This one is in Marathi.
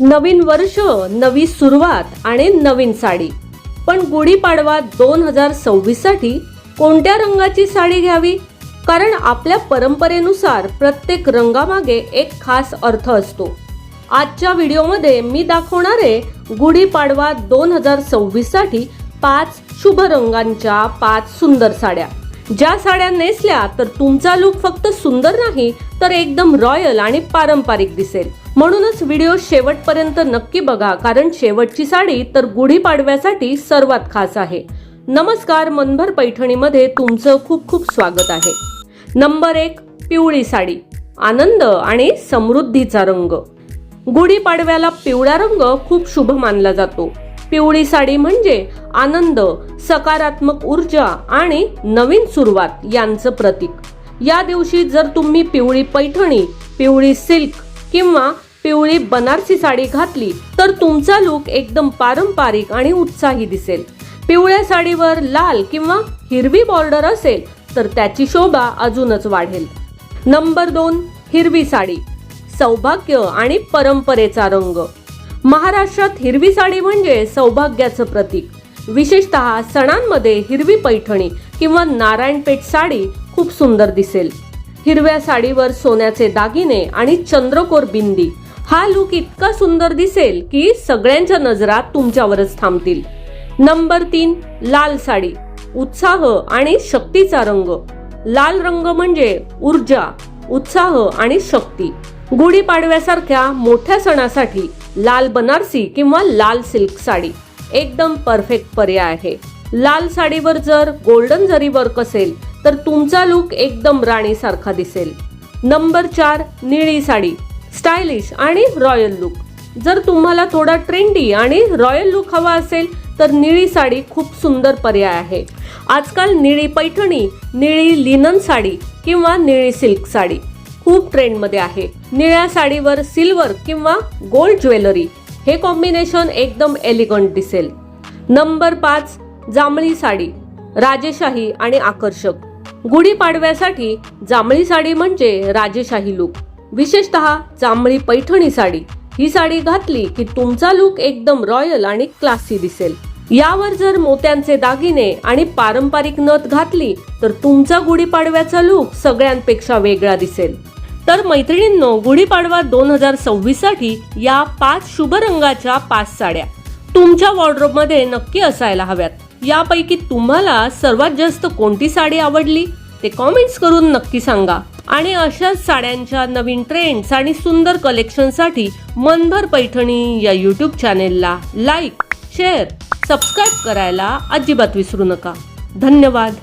नवीन वर्ष, नवी सुरुवात आणि नवीन साडी. पण गुढीपाडवा 2026 साठी कोणत्या रंगाची साडी घ्यावी? कारण आपल्या परंपरेनुसार प्रत्येक रंगामागे एक खास अर्थ असतो. आजच्या व्हिडिओमध्ये मी दाखवणार आहे गुढीपाडवा 2026 साठी 5 शुभ रंगांच्या 5 सुंदर साड्या. ज्या साड्या नेसल्या तर तुमचा लुक फक्त सुंदर नाही तर एकदम रॉयल आणि पारंपरिक दिसेल. म्हणूनच व्हिडिओ शेवटपर्यंत नक्की बघा, कारण शेवटची साडी तर गुढीपाडव्यासाठी सर्वात खास आहे. नमस्कार, मनभर पैठणीमध्ये तुमचं खूप खूप स्वागत आहे. नंबर 1, पिवळी साडी. आनंद आणि समृद्धीचा रंग. गुढीपाडव्याला पिवळा रंग खूप शुभ मानला जातो. पिवळी साडी म्हणजे आनंद, सकारात्मक ऊर्जा आणि नवीन सुरुवात यांचं प्रतीक. या दिवशी जर तुम्ही पिवळी पैठणी, पिवळी सिल्क किंवा पिवळी बनारसी साडी घातली तर तुमचा लुक एकदम पारंपरिक आणि उत्साही दिसेल. पिवळ्या साडीवर लाल किंवा हिरवी बॉर्डर असेल तर त्याची शोभा अजूनच वाढेल. नंबर 2, हिरवी साडी. सौभाग्य आणि परंपरेचा रंग. महाराष्ट्रात हिरवी साडी म्हणजे सौभाग्याचं प्रतीक. विशेषतः सणांमध्ये हिरवी पैठणी किंवा नारायणपेठ साडी खूप सुंदर दिसेल. हिरव्या साडीवर सोन्याचे दागिने आणि चंद्रकोर बिंदी. हा लुक इतका सुंदर दिसेल की सगळ्यांच्या नजरा तुमच्यावरच थांबतील. नंबर 3, लाल साडी. उत्साह आणि शक्तीचा रंग. लाल रंग म्हणजे ऊर्जा, उत्साह आणि शक्ती. गुढीपाडव्यासारख्या मोठ्या सणासाठी लाल बनारसी किंवा लाल सिल्क साडी एकदम परफेक्ट पर्याय आहे. लाल साडीवर जर गोल्डन जरी वर्क असेल तर तुमचा लुक एकदम राणीसारखा दिसेल. नंबर 4, निळी साडी. स्टायलिश आणि रॉयल लुक. जर तुम्हाला थोडा ट्रेंडी आणि रॉयल लुक हवा असेल तर निळी साडी खूप सुंदर पर्याय आहे. आजकाल निळी पैठणी, निळी लिनन साडी किंवा निळी सिल्क साडी खूप ट्रेंडमध्ये आहे. निळ्या साडीवर सिल्वर किंवा गोल्ड ज्वेलरी हे कॉम्बिनेशन एकदम एलिगंट दिसेल. नंबर 5, जांभळी साडी. राजेशाही आणि आकर्षक. गुढीपाडव्यासाठी जांभळी साडी म्हणजे राजेशाही लुक. विशेषतः जांभळी पैठणी साडी ही साडी घातली की तुमचा लुक एकदम रॉयल आणि क्लासी दिसेल. यावर जर मोत्यांचे दागिने आणि पारंपरिक नथ घातली तर तुमचा गुढीपाडव्याचा लुक सगळ्यांपेक्षा वेगळा दिसेल. तर मैत्रिणींनो, गुढीपाडवा 2026 साठी या 5 शुभ रंगाच्या 5 साड्या तुमच्या वॉर्डरोबमध्ये नक्की असायला हव्यात. यापैकी तुम्हाला सर्वात जास्त कोणती साडी आवडली ते कॉमेंट्स करून नक्की सांगा. आणि अशाच साड्यांच्या नवीन ट्रेंड्स आणि सुंदर कलेक्शनसाठी मनभर पैठणी या यूट्यूब चॅनेलला लाईक, शेअर, सबस्क्राईब करायला अजिबात विसरू नका. धन्यवाद.